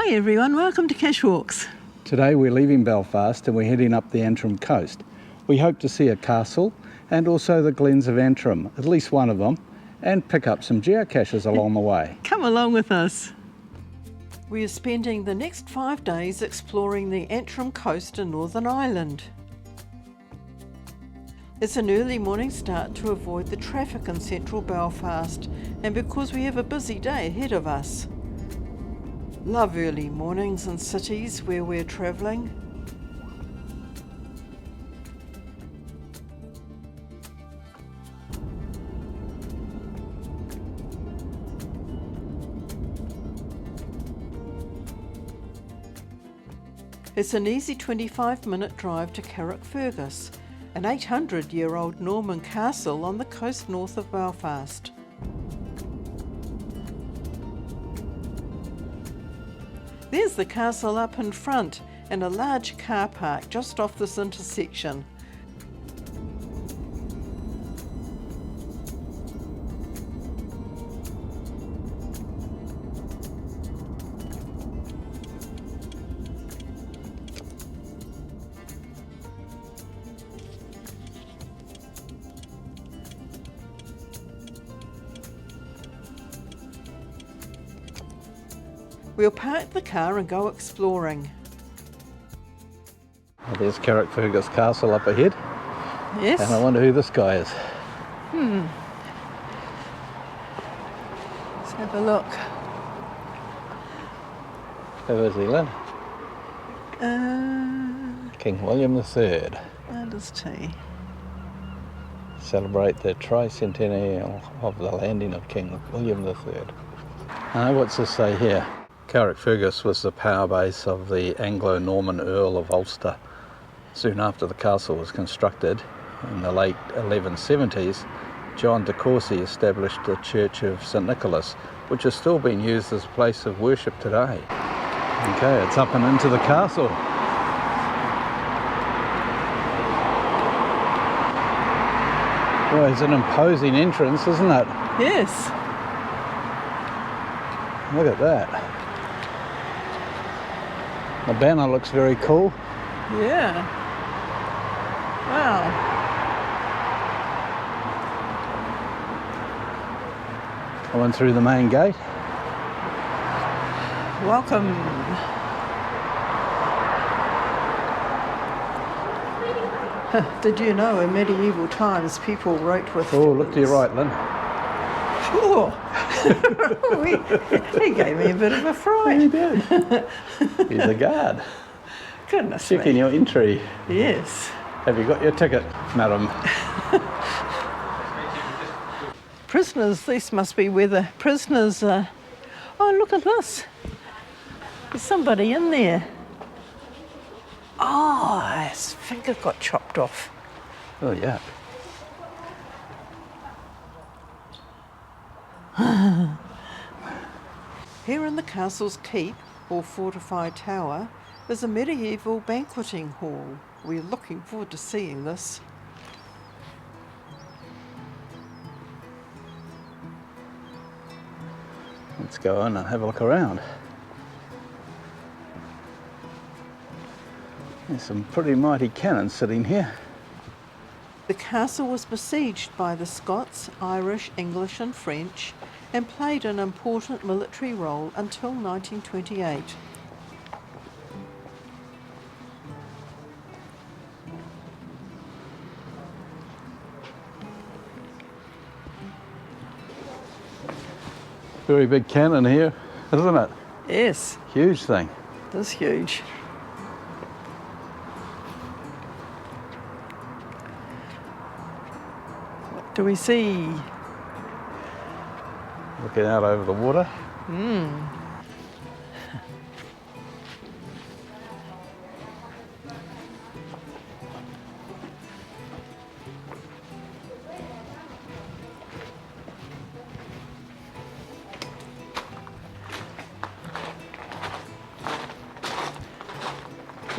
Hi everyone, welcome to Cash Walks. Today we're leaving Belfast and we're heading up the Antrim Coast. We hope to see a castle and also the Glens of Antrim, at least one of them, and pick up some geocaches along the way. Come along with us. We are spending the next 5 days exploring the Antrim Coast in Northern Ireland. It's an early morning start to avoid the traffic in central Belfast and because we have a busy day ahead of us. Love early mornings in cities where we're travelling. It's an easy 25-minute drive to Carrickfergus, an 800-year-old Norman castle on the coast north of Belfast. There's the castle up in front and a large car park just off this intersection. We'll park the car and go exploring. Well, there's Carrickfergus Castle up ahead. Yes. And I wonder who this guy is. Let's have a look. Who is he, Lynn? King William III. That is tea. Celebrate the tricentennial of the landing of King William III. What's this say here? Carrickfergus was the power base of the Anglo-Norman Earl of Ulster. Soon after the castle was constructed, in the late 1170s, John de Courcy established the Church of St Nicholas, which is still being used as a place of worship today. Okay, it's up and into the castle. Well, it's an imposing entrance, isn't it? Yes. Look at that. The banner looks very cool. Yeah. Wow. I went through the main gate. Welcome. Did you know in medieval times people wrote with... Oh, look to your right, Lynn. Oh. He gave me a bit of a fright. He did. He's a guard. Goodness Checking me. your entry. Yes. Have you got your ticket, madam? Prisoners, this must be where the prisoners are. Oh, look at this. There's somebody in there. Oh, his finger got chopped off. Oh, yeah. Here in the castle's keep, or fortified tower, is a medieval banqueting hall. We're looking forward to seeing this. Let's go on and have a look around. There's some pretty mighty cannons sitting here. The castle was besieged by the Scots, Irish, English and French and played an important military role until 1928. Very big cannon here, isn't it? Yes, Huge thing. that's huge. What do we see? Looking out over the water.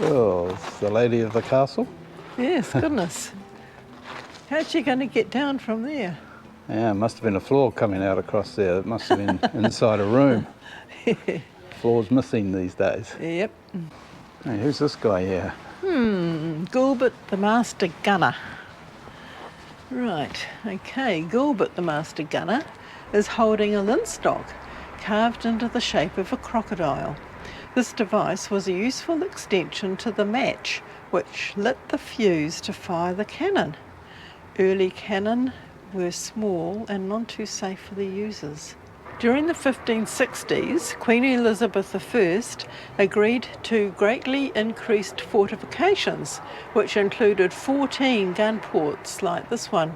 Oh, it's the lady of the castle. Yes, goodness. How's she going to get down from there? Yeah, it must have been a floor coming out across there. It must have been inside a room. floor's missing these days. Yep. Hey, who's this guy here? Gilbert the Master Gunner. Right, okay, Gilbert the Master Gunner is holding a linstock carved into the shape of a crocodile. This device was a useful extension to the match, which lit the fuse to fire the cannon. Early cannon were small and none too safe for the users. During the 1560s, Queen Elizabeth I agreed to greatly increased fortifications, which included 14 gun ports like this one,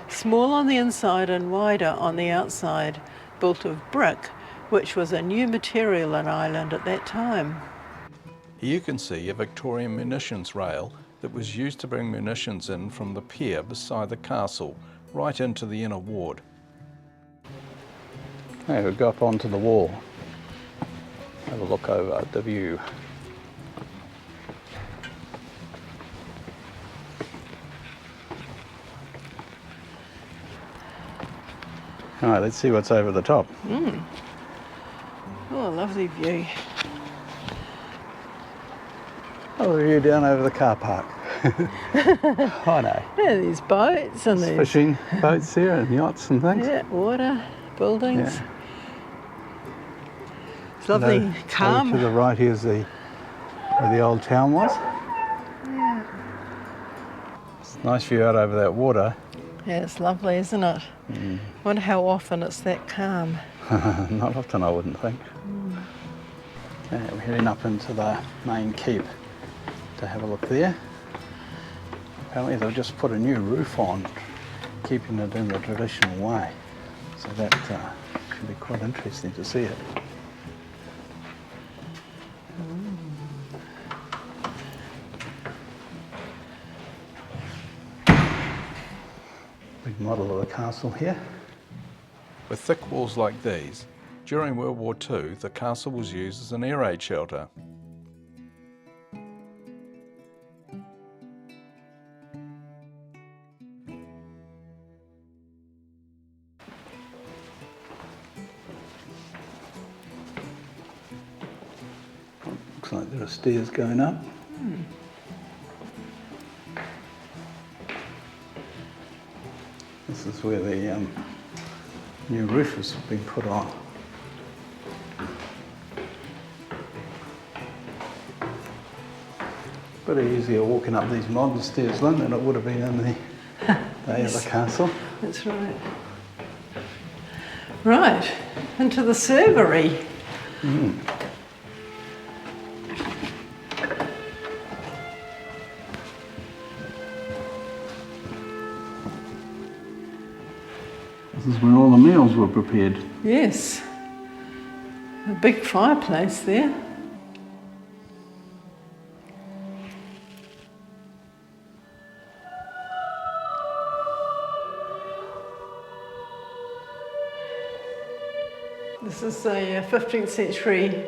small on the inside and wider on the outside, built of brick, which was a new material in Ireland at that time. Here you can see a Victorian munitions rail that was used to bring munitions in from the pier beside the castle, right into the inner ward. Hey, we'll go up onto the wall, have a look over at the view. Alright, let's see what's over the top. Oh, lovely view. Oh, the view down over the car park. Oh no. Yeah, there's boats and there's Fishing boats there and yachts and things. yeah, water, buildings. Yeah. It's lovely, No, calm. To the right here's where the old town was. Yeah. It's a nice view out over that water. Yeah, it's lovely, isn't it? Wonder how often it's that calm. Not often, I wouldn't think. Okay, we're heading up into the main keep to have a look there. Apparently they've just put a new roof on, keeping it in the traditional way. So that should be quite interesting to see it. Big model of the castle here. With thick walls like these, during World War II, the castle was used as an air raid shelter. Looks like there are stairs going up. This is where the new roof has been put on. Bit easier walking up these modern stairs, Lynn, than it would have been in the day of the castle. That's right. Right, into the servery. This is where all the meals were prepared. Yes, a big fireplace there. This is a 15th century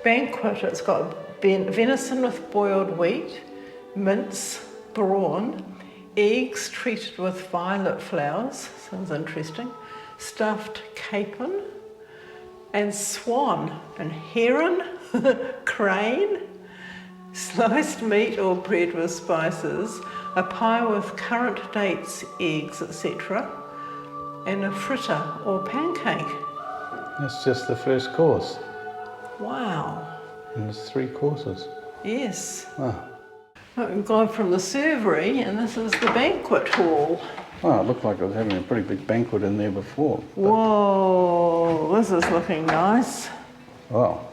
banquet. It's got venison with boiled wheat, mince, brawn, eggs treated with violet flowers, sounds interesting, stuffed capon, and swan, and heron, crane, sliced meat or bread with spices, a pie with currant dates, eggs, etc., and a fritter or pancake. That's just the first course. Wow. And there's 3 courses. Yes. Wow. Well, we've gone from the servery and this is the banquet hall. Well, it looked like I was having a pretty big banquet in there before. Whoa, this is looking nice. Wow.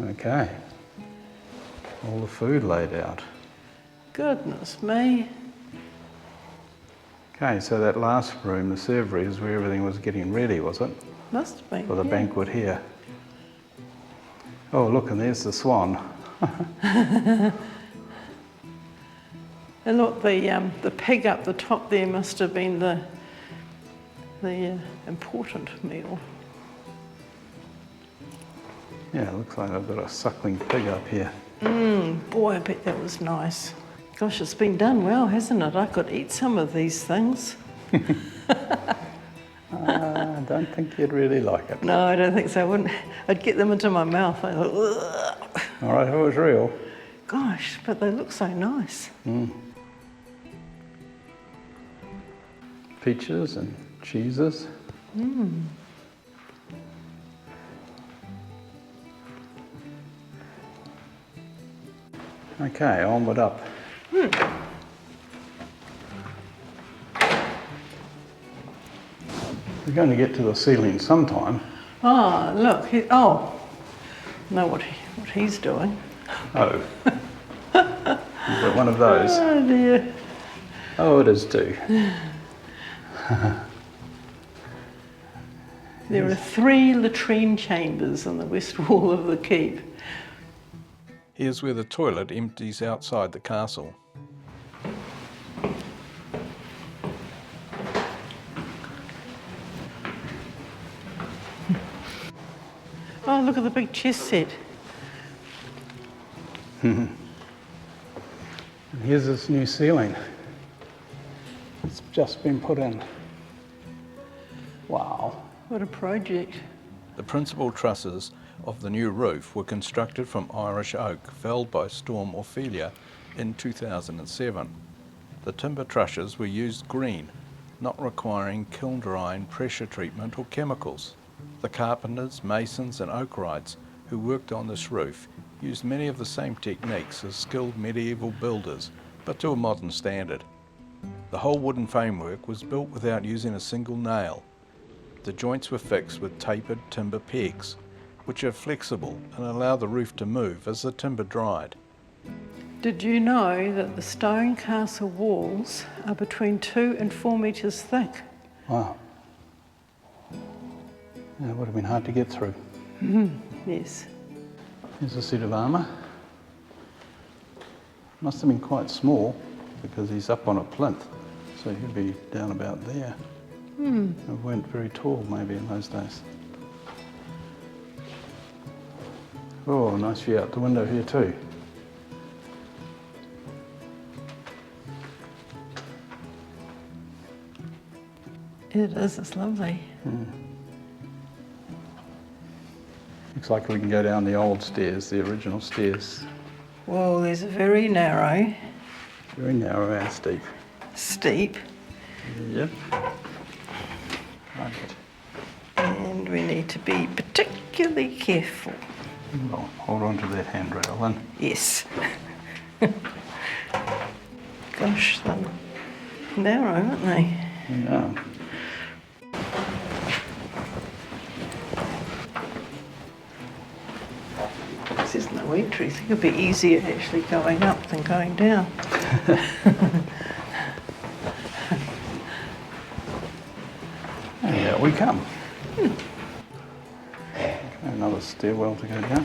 Okay. All the food laid out. Goodness me. Okay, so that last room, the servery, is where everything was getting ready, was it? Must have been. For the yeah. banquet here. Oh, look, and there's the swan. And look, the pig up the top there must have been the important meal. Yeah, it looks like I've got a suckling pig up here. Boy, I bet that was nice. Gosh, it's been done well, hasn't it? I could eat some of these things. I don't think you'd really like it. No, I don't think so. I wouldn't. I'd get them into my mouth. I'd go, ugh. All right, if it was real. Gosh, but they look so nice. Peaches and cheeses. Okay, onward up. We're going to get to the ceiling sometime. Oh, look. Know what he's doing. Oh. Is it one of those? Oh, dear. Oh, it is too. There are 3 latrine chambers on the west wall of the keep. Here's where the toilet empties outside the castle. Oh, look at the big chess set. And here's this new ceiling. It's just been put in. Wow. What a project. The principal trusses of the new roof were constructed from Irish oak felled by Storm Ophelia in 2007. The timber trusses were used green, not requiring kiln drying, pressure treatment or chemicals. The carpenters, masons and oakwrights who worked on this roof used many of the same techniques as skilled medieval builders, but to a modern standard. The whole wooden framework was built without using a single nail. The joints were fixed with tapered timber pegs, which are flexible and allow the roof to move as the timber dried. Did you know that the stone castle walls are between 2 and 4 metres thick? Wow. Yeah, it would have been hard to get through. Yes. Here's a suit of armour. Must have been quite small because he's up on a plinth, so he'd be down about there. They weren't very tall maybe in those days. Oh, nice view out the window here too. It is, it's lovely. Looks like we can go down the old stairs, the original stairs. Well, there's a very narrow, Very narrow and steep. steep, Yep. Right. and we need to be particularly careful. Well, hold on to that handrail then. Yes. Gosh, they're narrow, aren't they? Yeah. There's no entry. I think it'd be easier actually going up than going down. And here we come. Okay, another stairwell to go down.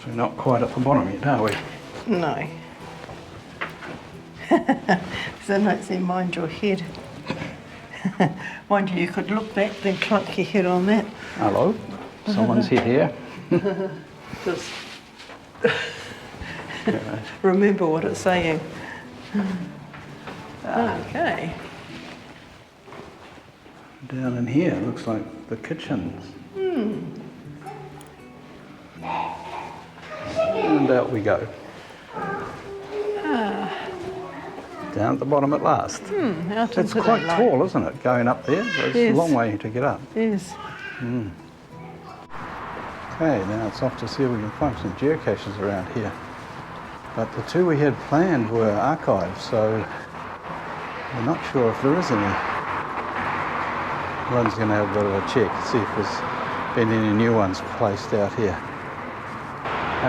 So we're not quite at the bottom yet, are we? No. So note there, mind your head. Mind you, you could look back, then clunk your head on that. Hello, someone's hit here. Just remember what it's saying. Okay. Down in here, looks like the kitchens. And out we go. Down at the bottom at last. Out It's into quite that light. tall, isn't it, going up there? It's Yes. a long way to get up. Yes. Okay, now it's off to see if we can find some geocaches around here. But the 2 we had planned were archived, so we're not sure if there is any. Lynn's going to have a bit of a check, see if there's been any new ones placed out here.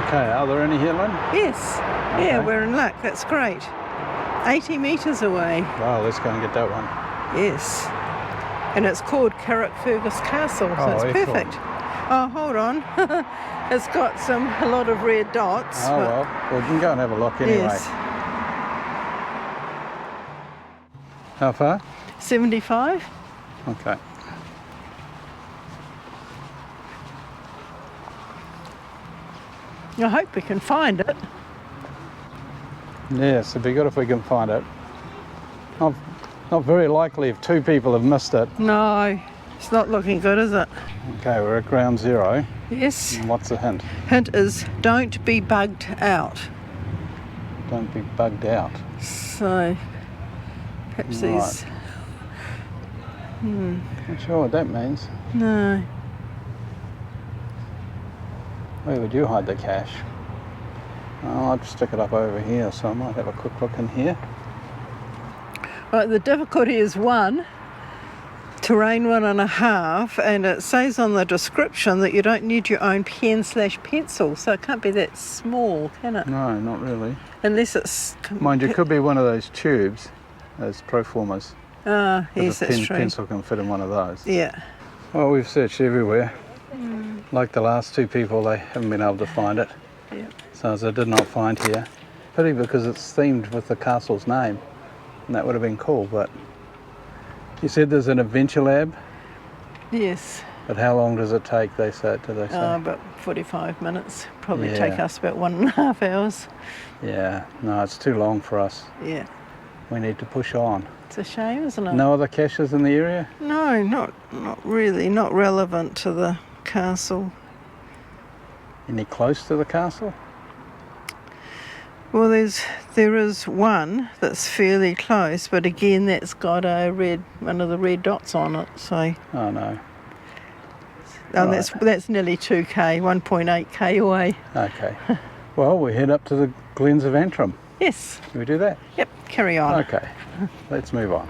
Okay, are there any here, Lynn? Yes. Okay. Yeah, we're in luck. That's great. 80 metres away. Well, let's go and get that one. Yes. And it's called Carrickfergus Castle, so Oh, it's excellent. perfect. Oh, hold on. It's got a lot of red dots. Oh, but well, we can go and have a look anyway. Yes. How far? 75? Okay. I hope we can find it. Yes, it'd be good if we can find it. Not very likely if 2 people have missed it. No, it's not looking good, is it? Okay, we're at ground zero. Yes. And what's the hint? Hint is don't be bugged out. Don't be bugged out. So, perhaps these... Not sure what that means. No. Where would you hide the cache? Oh, I'd stick it up over here, so I might have a quick look in here. Right, the difficulty is 1, terrain 1.5, and it says on the description that you don't need your own pen/pencil, so it can't be that small, can it? No, not really. Unless it's... Mind you, it could be one of those tubes, those proformers. Ah, yes, that's true. Pencil can fit in one of those. Yeah. Well, we've searched everywhere. Like the last 2 people, they haven't been able to find it. Yeah. So as I did not find here. Pity, because it's themed with the castle's name. And that would have been cool, but... You said there's an adventure lab? Yes. But how long does it take, did they say? About 45 minutes. Probably Yeah. take us about 1.5 hours. Yeah, no, it's too long for us. Yeah. We need to push on. It's a shame, isn't it? No other caches in the area? No, not really. Not relevant to the castle. Any close to the castle? Well, there is one that's fairly close, but again, that's got one of the red dots on it. So, Oh no. that's nearly 2k, 1.8k away. Okay. Well, we head up to the Glens of Antrim. Yes. Can we do that? Yep. Carry on. Okay. Let's move on.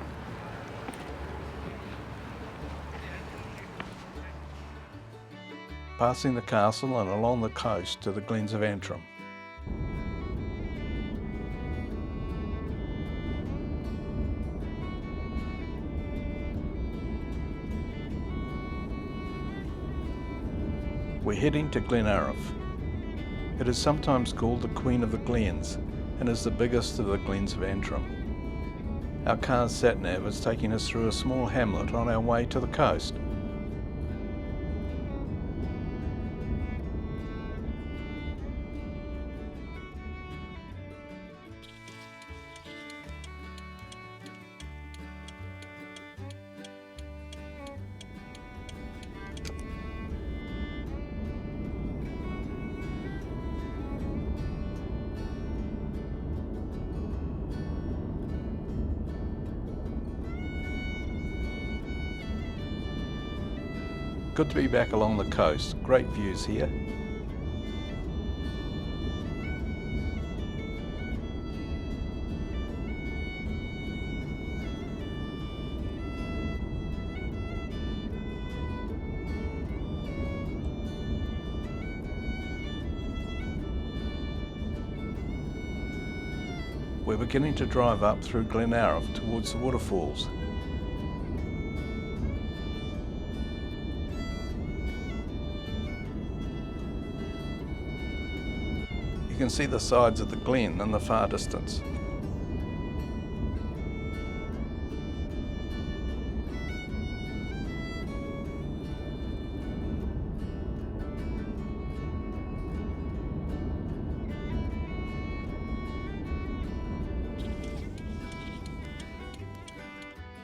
Passing the castle and along the coast to the Glens of Antrim. We're heading to Glenariff. It is sometimes called the Queen of the Glens and is the biggest of the Glens of Antrim. Our car's sat-nav is taking us through a small hamlet on our way to the coast. Good to be back along the coast. Great views here. We're beginning to drive up through Glenariff towards the waterfalls. You can see the sides of the glen in the far distance.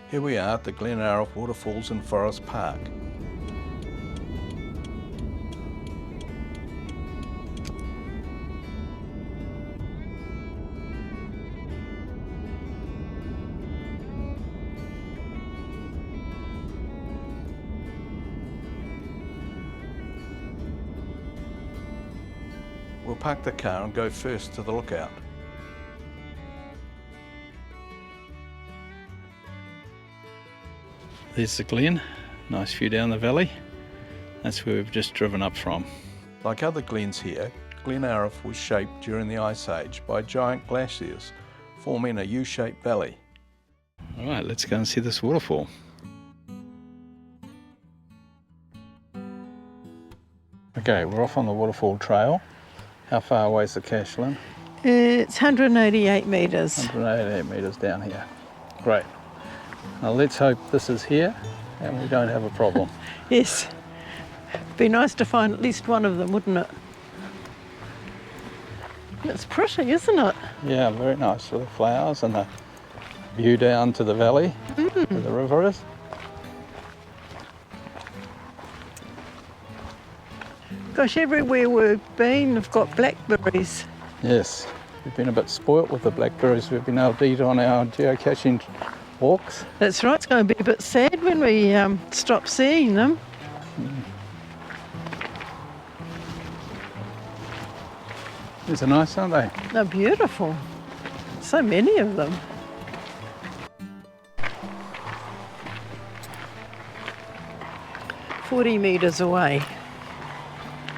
Here we are at the Glenariff Waterfalls and Forest Park. We'll park the car and go first to the lookout. There's the glen, nice view down the valley. That's where we've just driven up from. Like other glens here, Glenariff was shaped during the Ice Age by giant glaciers, forming a U-shaped valley. Alright, let's go and see this waterfall. Okay, we're off on the waterfall trail. How far away is the cache, Lynn? It's 188 metres. 188 metres down here. Great. Now let's hope this is here and we don't have a problem. Yes. Be nice to find at least one of them, wouldn't it? It's pretty, isn't it? Yeah, very nice with the flowers and the view down to the valley where the river is. Gosh, everywhere we've been, we've got blackberries. Yes, we've been a bit spoilt with the blackberries we've been able to eat on our geocaching walks. That's right, it's going to be a bit sad when we stop seeing them. These are nice, aren't they? They're beautiful. So many of them. "40 metres away."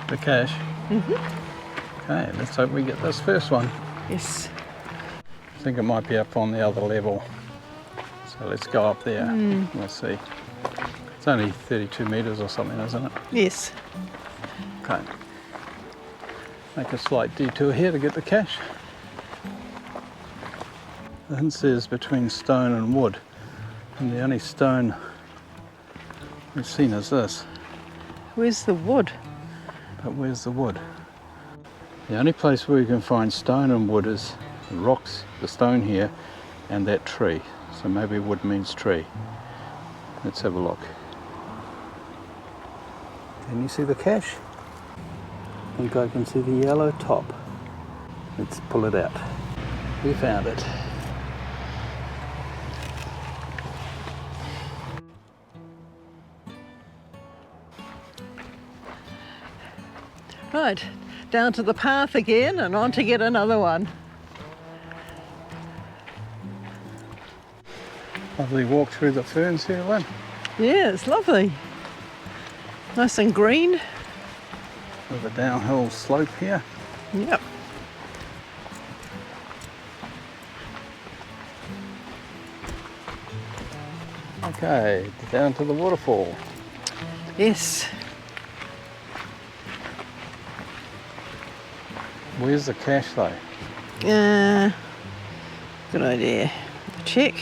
The cache. Okay, let's hope we get this first one. Yes. I think it might be up on the other level. So let's go up there. We'll see. It's only 32 metres or something, isn't it? Yes. Okay. Make a slight detour here to get the cache. The hint says between stone and wood. And the only stone we've seen is this. Where's the wood? But where's the wood? The only place where you can find stone and wood is the rocks, the stone here, and that tree. So maybe wood means tree. Let's have a look. Can you see the cache? I think I can see the yellow top. Let's pull it out. We found it. Right, down to the path again and on to get another one. Lovely walk through the ferns here, Lynn. Yeah, it's lovely. Nice and green. With a downhill slope here. Yep. Okay, down to the waterfall. Yes. Where's the cache though? Good idea. Check.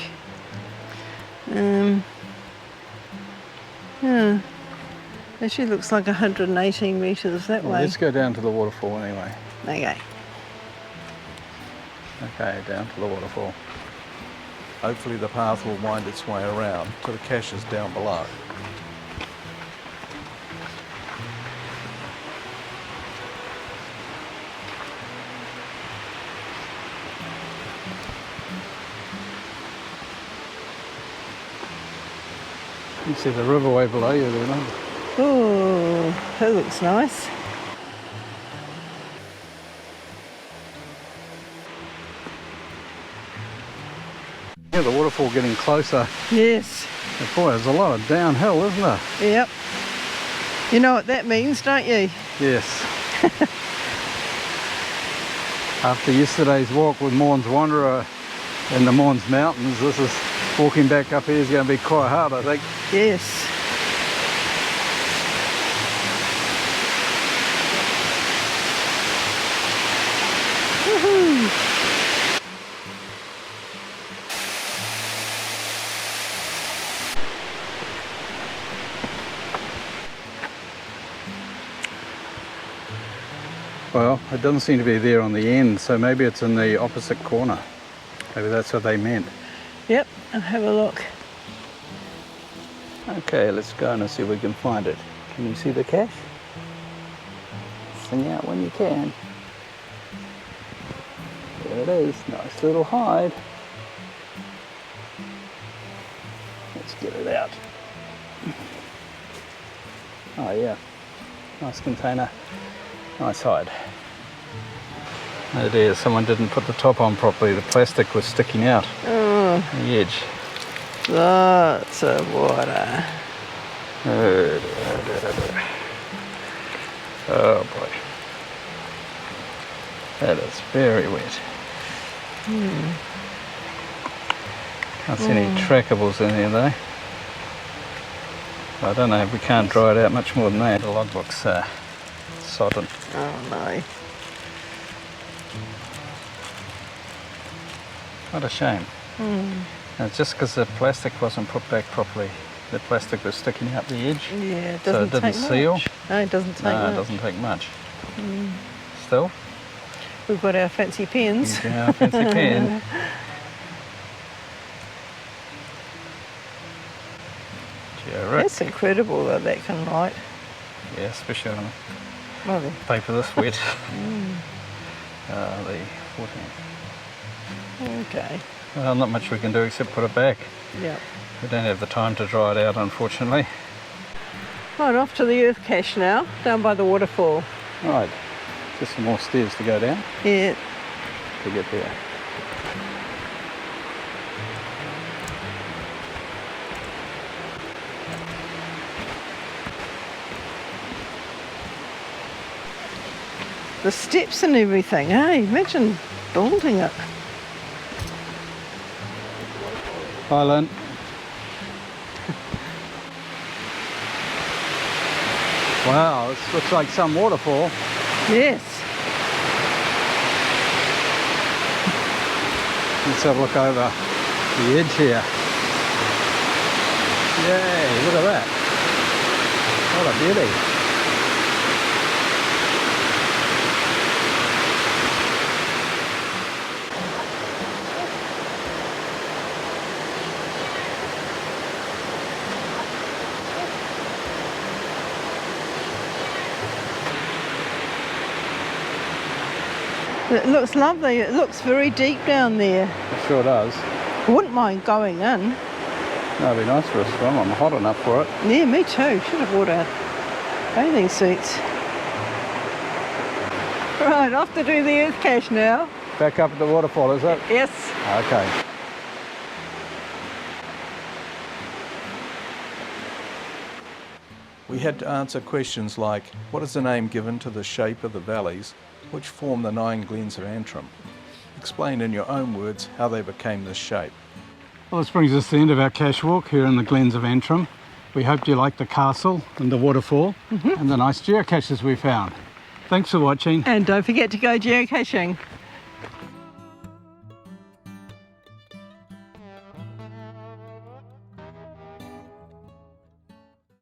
Actually looks like 118 metres that Well, way. let's go down to the waterfall anyway. Okay. Okay, down to the waterfall. Hopefully the path will wind its way around to the caches down below. You see the river way below you there, Lynn. Oh, that looks nice. Yeah, the waterfall getting closer. Yes. But boy, there's a lot of downhill, isn't there? Yep. You know what that means, don't you? Yes. After yesterday's walk with Morn's Wanderer in the Morn's Mountains, this is walking back up here is going to be quite hard, I think. Yes. Woohoo! Well, it doesn't seem to be there on the end, so maybe it's in the opposite corner. Maybe that's what they meant. Yep, I'll have a look. Okay, let's go and see if we can find it. Can you see the cache? Sing out when you can. There it is, nice little hide. Let's get it out. Oh yeah, nice container, nice hide. Oh dear, someone didn't put the top on properly, the plastic was sticking out Oh, the edge. lots of water. Oh boy. That is very wet. Can't see any trackables in here though. I don't know if we can't dry it out much more than that. The logbook's sodden. Oh no. What a shame. And it's just because the plastic wasn't put back properly. The plastic was sticking out the edge. Yeah, it So doesn't it didn't take seal? much. No, it doesn't take No, much. it doesn't take much. Still? We've got our fancy pens. Yeah, fancy pen. GeoRick. That's incredible that that can write. Yeah, especially on Well, paper this wet. The 14. okay. Well, not much we can do except put it back. Yeah. We don't have the time to dry it out, unfortunately. Right, off to the earth cache now, down by the waterfall. Right, just some more stairs to go down Yeah. to get there. The steps and everything, hey? Imagine building it. Hi, Lynn. Wow, this looks like some waterfall. Yes. Let's have a look over the edge here. Yay, look at that. What a beauty. It looks lovely. It looks very deep down there. It sure does. I wouldn't mind going in. That'd be nice for a swim. I'm hot enough for it. Yeah, me too. Should have bought our bathing suits. Right, off to do the earth cache now. Back up at the waterfall, is it? Yes. Okay. We had to answer questions like, what is the name given to the shape of the valleys which form the 9 Glens of Antrim? Explain in your own words how they became this shape. Well, this brings us to the end of our cache walk here in the Glens of Antrim. We hope you liked the castle and the waterfall and the nice geocaches we found. Thanks for watching. And don't forget to go geocaching.